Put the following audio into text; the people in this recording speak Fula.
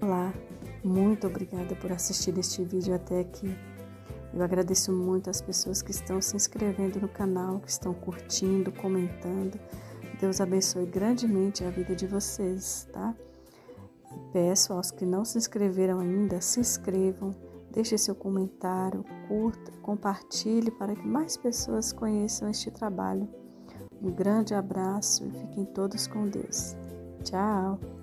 Olá, muito obrigada por assistir este vídeo até aqui. Eu agradeço muito as pessoas que estão se inscrevendo no canal, que estão curtindo, comentando. Deus abençoe grandemente a vida de vocês, tá? E peço aos que não se inscreveram ainda, se inscrevam, deixe seu comentário, curta, compartilhe para que mais pessoas conheçam este trabalho. Um grande abraço e fiquem todos com Deus. Tchau!